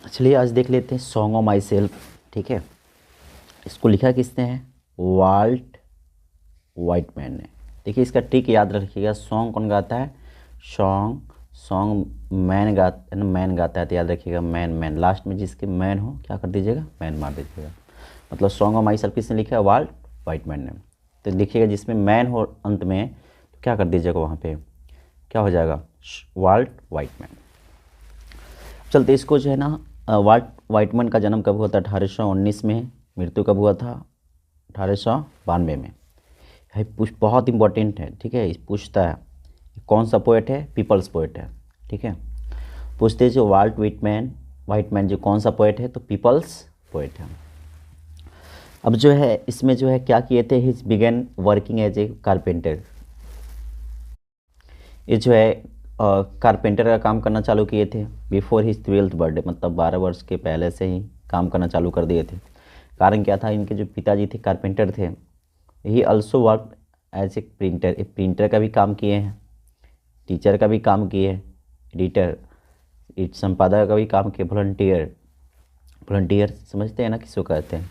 चलिए आज देख लेते हैं सॉन्ग ऑफ माई सेल्फ। ठीक है, इसको लिखा किसने है? वाल्ट वाइटमैन ने। देखिए इसका ट्रिक याद रखिएगा। सॉन्ग कौन गाता है? सॉन्ग सॉन्ग मैन गाता है, तो याद रखिएगा मैन लास्ट में जिसके मैन हो क्या कर दीजिएगा? मैन मार दीजिएगा। मतलब सॉन्ग ऑफ माई सेल्फ किसने लिखा है? वाल्ट वाइटमैन ने। तो देखिएगा जिसमें मैन हो अंत में तो क्या कर दीजिएगा? वहाँ पे क्या हो जाएगा? Walt Whitman. चलते इसको जो है ना, वाल्ट वाइटमैन का जन्म कब हुआ था? 1819 में। मृत्यु कब हुआ था? 1892 में। है बहुत इंपॉर्टेंट है। ठीक है, पूछता है कौन सा पोएट है? पीपल्स पोएट है। ठीक है, पूछते हैं जो वाल्ट वाइटमैन जो कौन सा पोएट है? तो पीपल्स पोएट है। अब जो है इसमें जो है क्या किए थे? His began working as a carpenter. ये जो है कारपेंटर का काम करना चालू किए थे बिफोर हिज 12th बर्थडे, मतलब 12 वर्ष के पहले से ही काम करना चालू कर दिए थे। कारण क्या था? इनके जो पिताजी थे कारपेंटर थे। He also work as a printer. एक प्रिंटर का भी काम किए हैं, टीचर का भी काम किए हैं, एडिटर संपादक का भी काम किए, वॉलंटियर समझते हैं ना किसको कहते हैं?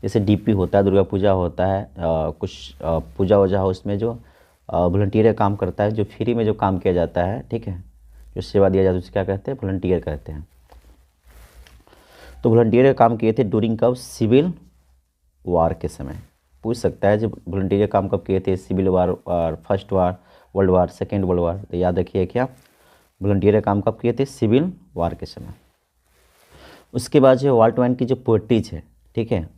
जैसे डीपी होता है, दुर्गा पूजा होता है, कुछ पूजा वूजा हो, उसमें जो वॉलंटियर काम करता है, जो फ्री में जो काम किया जाता है, ठीक है, जो सेवा दिया जाता है, उसे क्या कहते हैं? वॉलंटियर कहते हैं। तो वॉलंटियर का काम किए थे ड्यूरिंग कब? सिविल वार के समय। पूछ सकता है जब वॉलंटियर काम कब किए थे? सिविल वार और फर्स्ट वार, world war, second world war. तो याद रखिए क्या वॉलंटियर काम कब किए थे? सिविल वार के समय। उसके बाद जो वाल्ट वाइटमैन की जो पोएट्रीज है, ठीक है,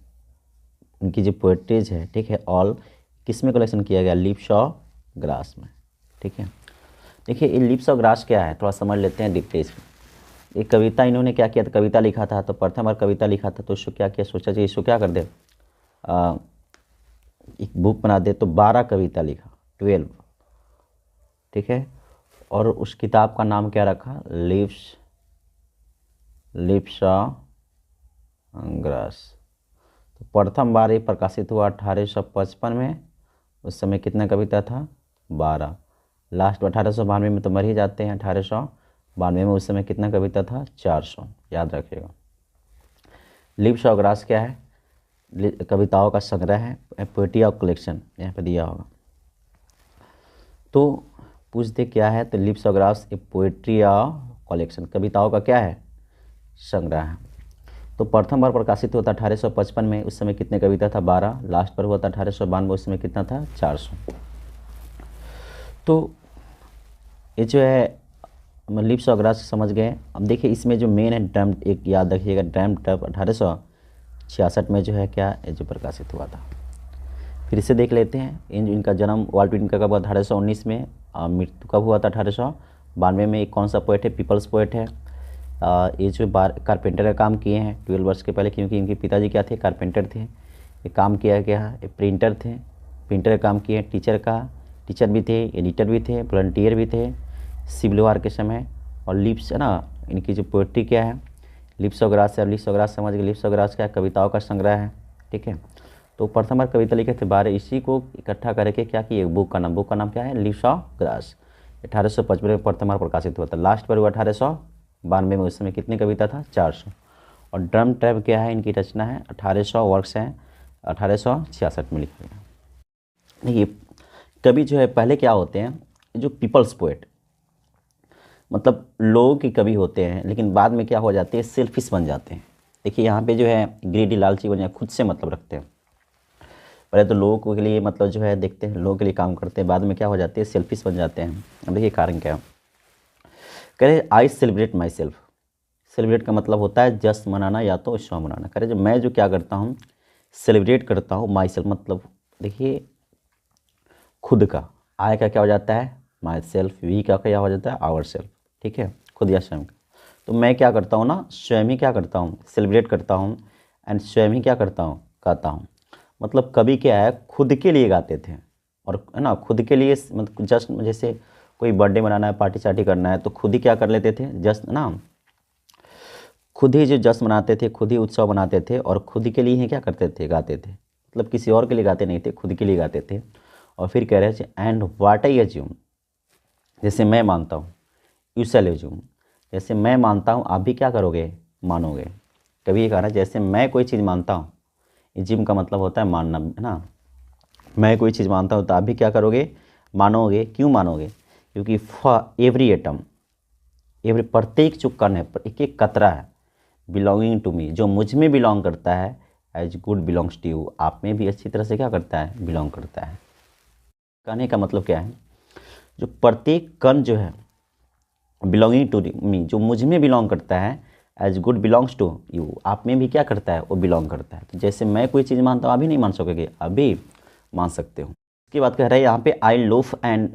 उनकी जो पोएट्रीज है, ठीक है, ऑल किस में कलेक्शन किया गया? लिप्स ऑफ ग्रास में। ठीक है, देखिए ये लिप्स ऑफ ग्रास क्या है थोड़ा समझ लेते हैं डिटेल्स में। एक कविता इन्होंने क्या किया था? कविता लिखा था। तो प्रथम बार कविता लिखा था तो इसको क्या किया? सोचा कि इसको क्या कर दे, एक बुक बना दे। तो 12 कविता लिखा, 12। ठीक है, और उस किताब का नाम क्या रखा? Lips of grass. तो प्रथम बार ये प्रकाशित हुआ 1855 में। उस समय कितना कविता था? 12। लास्ट 1892 में तो मर ही जाते हैं। 1892 में उस समय कितना कविता था? 400। याद रखिएगा। लिप्स ऑफ ग्रास क्या है? कविताओं का संग्रह है, पोएट्री ऑफ कलेक्शन यहाँ पे दिया होगा। तो पूछते क्या है? तो lips of grass A poetry of collection, कविताओं का क्या है? संग्रह है। तो प्रथम बार प्रकाशित हुआ था 1855 में। उस समय कितने कविता था? 12। लास्ट पर हुआ था 1892। उस समय कितना था? 400। तो ये जो है लिप्स ऑफ ग्रास समझ गए। अब देखिए इसमें जो मेन है ड्रम, एक याद रखिएगा, ड्रम टप 1866 में जो है क्या ये जो प्रकाशित हुआ था। फिर से देख लेते हैं इनका जन्म वाल्ट वाइटमैन का कब हुआ? 1819 में। मृत्यु कब हुआ था? 1892 में। एक कौन सा पोएट है? पीपल्स पोएट है। ये जो कारपेंटर का काम किए हैं 12 वर्ष के पहले, क्योंकि इनके पिताजी क्या थे? कारपेंटर थे। ये काम किया गया है, प्रिंटर थे, प्रिंटर का काम किए। टीचर भी थे, एडिटर भी थे, वॉलंटियर भी थे सिविल वार के समय। और लिप्स है ना, इनकी जो पोएट्री क्या है? लिप्स ऑफ ग्रास है। लिप्स ऑफ ग्रास समझ गए। लिप्स ऑफ ग्रास क्या है? कविताओं का संग्रह है। ठीक है, तो प्रथम बार कविता लिखे थे 12। इसी को इकट्ठा करके क्या किए? बुक का नाम क्या है? Lips of grass. 1855 में प्रथम बार प्रकाशित हुआ था। लास्ट पर हुआ 1892 में। उस समय कितनी कविता था? 400। और ड्रम ट्रैप क्या है? इनकी रचना है। 1800 वर्क्स हैं, 1866 में लिखा गया। देखिए कवि जो है पहले क्या होते हैं? जो पीपल्स पोएट, मतलब लोगों के कवि होते हैं, लेकिन बाद में क्या हो जाते हैं? सेल्फिश बन जाते हैं। देखिए यहाँ पे जो है ग्रीडी, लालची बन जाए, खुद से मतलब रखते हैं। पहले तो लोगों के लिए मतलब जो है देखते हैं, लोगों के लिए काम करते हैं, बाद में क्या हो जाते हैं? सेल्फिश बन जाते हैं। अब देखिए कारण क्या है? कह रहे आई सेलिब्रेट माई सेल्फ। सेलिब्रेट का मतलब होता है जश्न मनाना या तो उत्सव मनाना। कह रहे जो मैं जो क्या करता हूँ? सेलिब्रेट करता हूँ माई सेल्फ, मतलब देखिए खुद का। आई का क्या हो जाता है? My self. वी का क्या हो जाता है? Our self. ठीक है, खुद या स्वयं का। तो मैं क्या करता हूँ ना, स्वयं ही क्या करता हूँ? सेलिब्रेट करता हूँ। एंड स्वयं ही क्या करता हूँ? गाता हूँ। मतलब कभी क्या है? खुद के लिए गाते थे, और है ना, खुद के लिए, मतलब जस्ट जैसे कोई बर्थडे मनाना है, पार्टी शार्टी करना है, तो खुद ही क्या कर लेते थे? जस्ट ना, खुद ही जो जश्न मनाते थे, खुद ही उत्सव मनाते थे, और खुद ही के लिए ही क्या करते थे? गाते थे। मतलब किसी और के लिए गाते नहीं थे, खुद के लिए गाते थे। और फिर कह रहे हैं एंड वाट आई एज्यूम, जैसे मैं मानता हूँ, यू शैल एज्यूम, जैसे मैं मानता हूँ आप भी क्या करोगे? मानोगे। कभी ये कहा ना, जैसे मैं कोई चीज़ मानता हूँ, जिम का मतलब होता है मानना, है ना। मैं कोई चीज़ मानता हूँ तो आप भी क्या करोगे, मानोगे। क्यों मानोगे? क्योंकि फॉर एवरी एटम, एवरी प्रत्येक जो कण है, एक एक कतरा है, बिलोंगिंग टू मी, जो मुझ में बिलोंग करता है, as good belongs to you, आप में भी अच्छी तरह से क्या करता है, बिलोंग करता है। कहने का मतलब क्या है, जो प्रत्येक कण जो है बिलोंगिंग टू मी, जो मुझ में बिलोंग करता है, as good belongs to you, आप में भी क्या करता है, वो बिलोंग करता है। तो जैसे मैं कोई चीज़ मानता हूँ, अभी नहीं मान सकोगे, अभी मान सकते हो। इसके बाद कह रहा है यहाँ पे, I loaf and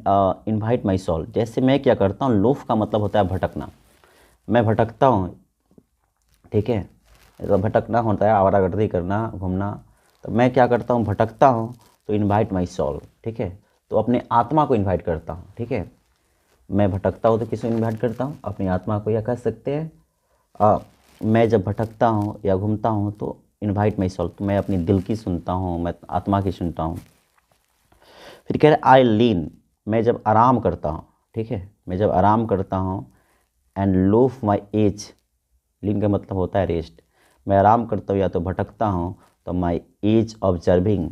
invite my soul, जैसे मैं क्या करता हूँ, लोफ का मतलब होता है भटकना, मैं भटकता हूँ, ठीक है। तो भटकना होता है आवारागर्दी करना, घूमना, तो मैं क्या करता हूँ, भटकता हूँ, तो इन्वाइट माई सोल, ठीक है, तो अपने आत्मा को इन्वाइट करता हूँ, ठीक है। मैं भटकता हूँ तो किसको इन्वाइट करता हूँ, अपनी आत्मा को, या कह सकते हैं मैं जब भटकता हूँ या घूमता हूँ तो इन्वाइट माई सोल, तो मैं अपनी दिल की सुनता हूँ, मैं आत्मा की सुनता हूँ। फिर कह रहे आई लीन, मैं जब आराम करता हूँ, ठीक है, मैं जब आराम करता हूँ, एंड लोफ माई एज, लीन का मतलब होता है रेस्ट, मैं आराम करता हूँ या तो भटकता हूँ, तो माई एज ऑब्जर्विंग,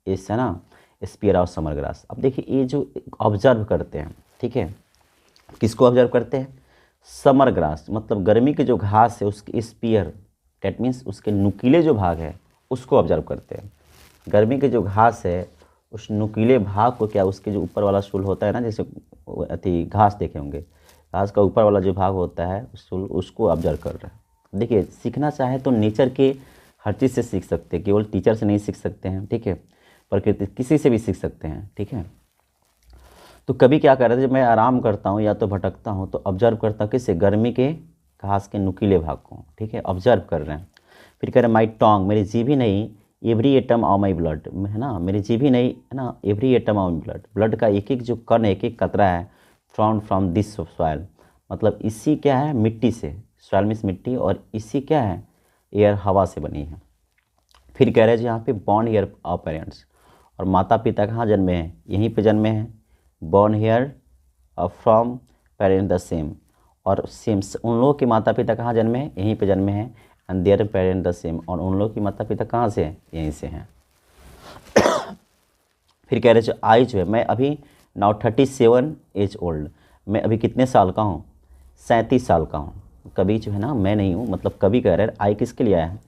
इस है ना, स्पीयर ऑफ समर ग्रास। अब देखिए ये जो ऑब्जर्व करते हैं, ठीक है, किसको ऑब्जर्व करते हैं, समर ग्रास, मतलब गर्मी के जो घास है उसके स्पीयर, डेट मीन्स उसके नुकीले जो भाग है उसको ऑब्जर्व करते हैं। गर्मी के जो घास है उस नुकीले भाग को, क्या उसके जो ऊपर वाला सूल होता है ना, जैसे अति घास देखे होंगे, घास का ऊपर वाला जो भाग होता है सूल, उसको ऑब्जर्व कर रहा है। देखिए सीखना चाहे तो नेचर के हर चीज़ से सीख सकते हैं, केवल टीचर से नहीं सीख सकते हैं, ठीक है, प्रकृति किसी से भी सीख सकते हैं, ठीक है। तो कभी क्या कर रहे थे, जब मैं आराम करता हूँ या तो भटकता हूँ तो ऑब्जर्व करता हूँ किससे, गर्मी के घास के नुकीले भाग को, ठीक है, ऑब्जर्व कर रहे हैं। फिर कह रहे हैं माई टोंग, मेरी जीभ ही नहीं, every atom of my blood, है ना, मेरी जीभ ही नहीं, है ना, every atom of my blood, blood का एक एक जो कण, एक एक कतरा है, फ्रॉम दिस सॉइल, मतलब इसी क्या है, मिट्टी से, सॉइल मीन्स मिट्टी, और इसी क्या है, एयर, हवा से बनी है। फिर कह रहे हैं यहाँ पे बॉर्न ईयर ऑफ पेरेंट्स, और माता पिता कहाँ जन्मे हैं, यहीं पे जन्मे हैं, born hair from parent the same, और सेम उन लोगों के माता पिता कहाँ जन्मे हैं, यहीं पे जन्मे हैं, and there parent the same, और उन लोगों के माता पिता कहाँ से हैं, यहीं से हैं। फिर कह रहे जो आई जो है, मैं अभी नाउ 37 एज ओल्ड, मैं अभी कितने साल का हूँ, 37 साल का हूँ। कभी जो है ना, मैं नहीं हूँ, मतलब कभी कह रहे हैं, आई किसके लिए आया है,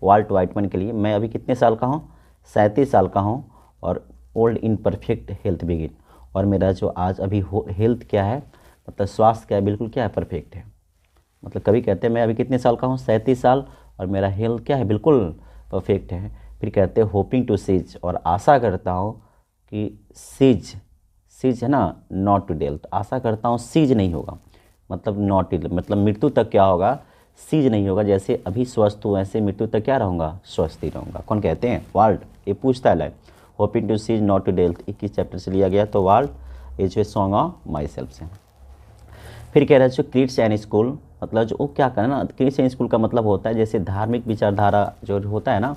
वाल्ट वाइटमैन के लिए। मैं अभी कितने साल का हूँ, 37 साल का हूँ, और old in perfect health begin, और मेरा जो आज अभी हेल्थ क्या है, मतलब स्वास्थ्य क्या है, बिल्कुल क्या है, परफेक्ट है। मतलब कभी कहते हैं मैं अभी कितने साल का हूँ, 37 साल, और मेरा हेल्थ क्या है, बिल्कुल परफेक्ट है। फिर कहते हैं होपिंग टू सीज, और आशा करता हूँ कि सीज, सीज है ना, नॉट टू डेथ, आशा करता हूँ सीज नहीं होगा, मतलब नॉट, मतलब मृत्यु तक क्या होगा, सीज नहीं होगा, जैसे अभी स्वस्थ हूँ वैसे मृत्यु तक क्या रहूँगा, स्वस्थ ही रहूँगा। कौन कहते हैं, वाल्ट, ये पूछता है line, hoping to cease not to death, 21 chapter से लिया गया, तो वाल्ट ये जो सॉन्ग ऑफ माई सेल्फ से। फिर कह रहे हैं जो क्रिट्स एंड स्कूल, मतलब जो वो क्या करें ना, क्रिट्स एंड स्कूल का मतलब होता है जैसे धार्मिक विचारधारा जो होता है ना,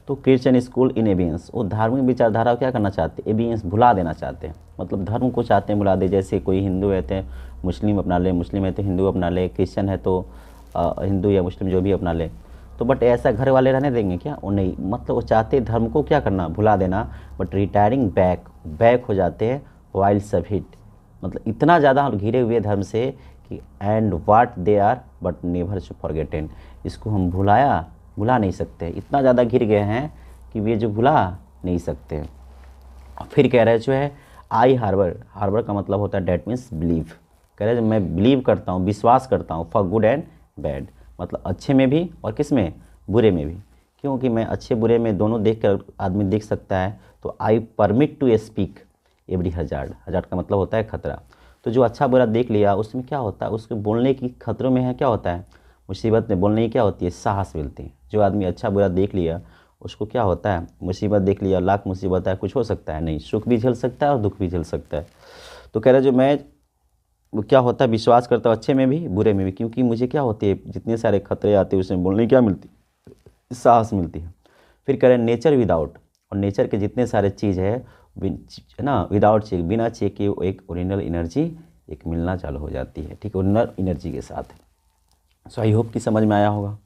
तो क्रिट्स एंड स्कूल इन एबियंस, वो धार्मिक विचारधारा को क्या करना चाहते हैं, एबियंस, भुला देना चाहते हैं, मतलब धर्म को चाहते हैं भुला दे। जैसे कोई हिंदू है तो मुस्लिम अपना ले, मुस्लिम है तो हिंदू अपना ले, क्रिश्चियन है तो हिंदू या मुस्लिम जो भी अपना ले, तो बट ऐसा घर वाले रहने देंगे क्या, वो नहीं, मतलब वो चाहते धर्म को क्या करना, भुला देना, बट रिटायरिंग बैक, बैक हो जाते हैं, वाइल्ड सब हिट, मतलब इतना ज़्यादा घिरे हुए धर्म से कि and what they are but never to forgotten, इसको हम भुला नहीं सकते, इतना ज़्यादा घिर गए हैं कि वे जो भुला नहीं सकते। फिर कह रहे जो है आई हार्बर, हार्बर का मतलब होता है डेट मीन्स बिलीव, कह रहे मैं बिलीव करता हूँ, विश्वास करता हूँ, फॉर गुड एंड बैड, मतलब अच्छे में भी और किस में, बुरे में भी, क्योंकि मैं अच्छे बुरे में दोनों देख कर आदमी देख सकता है। तो I permit to speak every hazard, hazard का मतलब होता है खतरा, तो जो अच्छा बुरा देख लिया उसमें क्या होता है, उसके बोलने की खतरों में है क्या होता है, मुसीबत में बोलने की क्या होती है, साहस मिलती है। जो आदमी अच्छा बुरा देख लिया उसको क्या होता है, मुसीबत देख लिया, लाख मुसीबत है, कुछ हो सकता है नहीं, सुख भी झेल सकता है और दुख भी झेल सकता है। तो कह रहा है जो मैं वो क्या होता है, विश्वास करता हूँ अच्छे में भी बुरे में भी, क्योंकि मुझे क्या होती है, जितने सारे खतरे आते हैं उसमें बोलने की क्या मिलती है, साहस मिलती है। फिर कह रहे हैं नेचर विदाउट, और नेचर के जितने सारे चीज़ है ना, विदाउट चेक, बिना चेक के एक ओरिजिनल एनर्जी एक मिलना चालू हो जाती है, ठीक है, ओरिजिनल एनर्जी के साथ। सो आई होप कि समझ में आया होगा।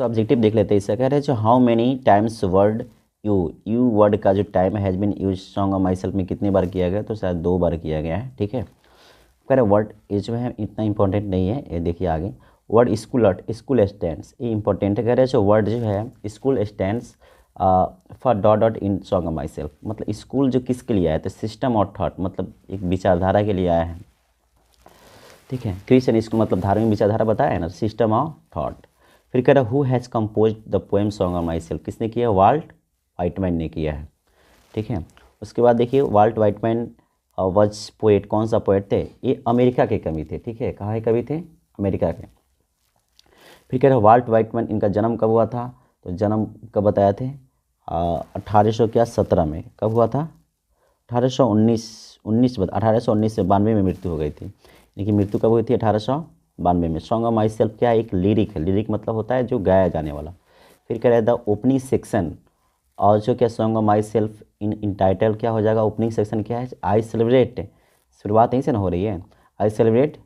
ऑब्जेक्टिव देख लेते हैं। इससे कह रहे हैं जो how many times word you word का जो time has been use song of myself में कितनी बार किया गया, तो शायद 2 बार किया गया है। ठीक है, कह रहे वर्ड ये जो है इतना इंपॉर्टेंट नहीं है, ये देखिए आगे वर्ड स्कूल स्टैंड्स, ये इंपॉर्टेंट है। कह रहे जो वर्ड जो है school stands for dot dot in song of my self, मतलब स्कूल जो किसके लिए आया, तो सिस्टम और थॉट, मतलब एक विचारधारा के लिए आया है। ठीक है, क्रिश्चियन स्कूल मतलब धार्मिक विचारधारा बताया है ना, सिस्टम ऑफ थॉट। फिर कह रहा who has compose the poem song of my self, किसने किया, वाल्ट वाइटमैन ने किया है। ठीक है, उसके बाद देखिए वाल्ट वाइटमैन वॉज पोएट, कौन सा पोएट थे, ये अमेरिका के कवि थे। ठीक है, कहाँ के कवि थे, अमेरिका के। फिर कह रहे वाल्ट वाइटमैन, इनका जन्म कब हुआ था, तो जन्म कब बताया थे, 1817 में। कब हुआ था, 1819 से 92 में मृत्यु हो गई थी। इनकी मृत्यु कब हुई थी, 1892 में। सॉन्ग ऑफ माई सेल्फ क्या है, एक लिरिक है, लिरिक मतलब होता है जो गाया जाने वाला। फिर कह रहे द ओपनिंग सेक्शन, और जो क्या song of my self in title क्या हो जाएगा, ओपनिंग सेक्शन क्या है, आई सेलिब्रेट, शुरुआत यहीं से ना हो रही है, I celebrate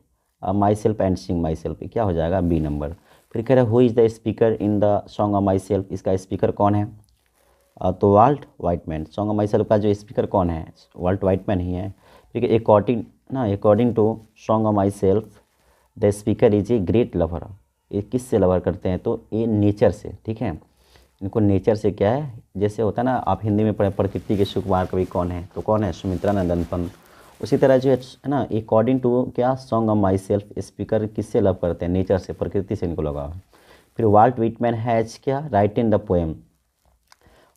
myself and sing myself, क्या हो जाएगा, बी नंबर। फिर कह रहे who is the speaker in the song of myself, इसका स्पीकर कौन है, तो Walt Whitman. Song of myself का जो स्पीकर कौन है, वाल्ट वाइटमैन ही है। ठीक है, according to song of myself the speaker is a great lover, ये किससे लवर करते हैं, तो ये नेचर से। ठीक है, इनको नेचर से क्या है, जैसे होता है ना, आप हिंदी में पढ़े प्रकृति के सुकुमार कवि कौन है, तो कौन है, सुमित्रा नंदन पंत। उसी तरह जो है ना, अकॉर्डिंग टू क्या song of my self speaker किससे लव करते हैं, नेचर से, प्रकृति से इनको लगाव है। फिर वाल्ट विटमैन हैज़ क्या write in the poem,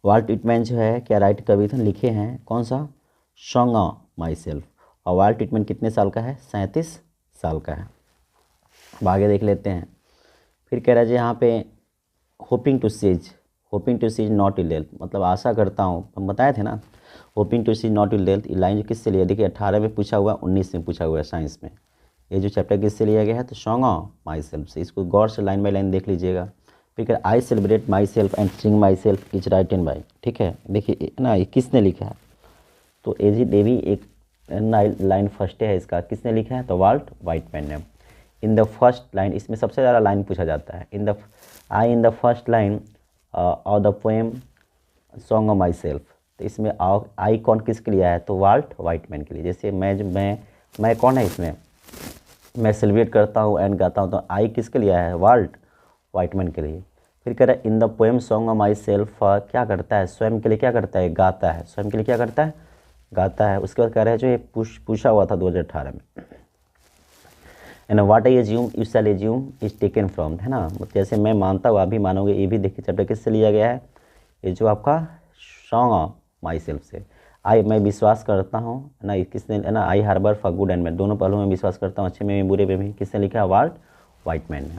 Walt Whitman जो है क्या राइट कविता लिखे हैं, कौन सा, सॉन्ग ऑफ माई सेल्फ। और वाल्ट विटमैन कितने साल का है, 37 साल का है। अब आगे देख लेते हैं। फिर कह रहा है जी यहाँ पे hoping to cease not ill health, मतलब आशा करता हूँ, हम बताए थे ना, hoping to cease not ill health, ये लाइन जो किससे लिया, देखिए 18 में पूछा हुआ, 19 में पूछा हुआ है साइंस में। ये जो चैप्टर किससे लिया गया है, तो सॉन्ग ऑफ माई सेल्फ से। इसको गौर से लाइन बाई लाइन देख लीजिएगा। फिर आई celebrate myself and sing my self is right and by. ठीक है, देखिए ना ये किसने लिखा है, तो एजी देवी एक लाइन फर्स्ट है इसका, किसने लिखा है, तो वाल्ट वाइटमैन ने। इन द फर्स्ट लाइन, इसमें सबसे ज़्यादा लाइन पूछा जाता है, इन द फर्स्ट लाइन और the poem song of my self, तो इसमें आई कौन किसके लिए आया है, तो वाल्ट वाइटमैन के लिए। जैसे मैं कौन है इसमें, मैं सेलिब्रेट करता हूँ एंड गाता हूँ, तो आई किसके लिए आया है, वाल्ट वाइटमैन के लिए। फिर कह रहा है इन the poem song of myself क्या करता है, स्वयं के लिए क्या करता है, गाता है, स्वयं के लिए क्या करता है, गाता है। उसके बाद कह रहा है जो ये पूछा हुआ था 2018 में, and what I assume you shall assume is taken from, है ना, जैसे मैं मानता हूँ आप भी मानोगे, ये भी देखिए चैप्टर किससे लिया गया है, ये जो आपका सॉन्ग ऑफ माई सेल्फ से। मैं विश्वास करता हूँ ना, किसने है ना, I harbour for good and bad, दोनों पहलुओं में विश्वास करता हूँ, अच्छे में भी बुरे में भी, किसने लिखा है, वाल्ट वाइटमैन ने।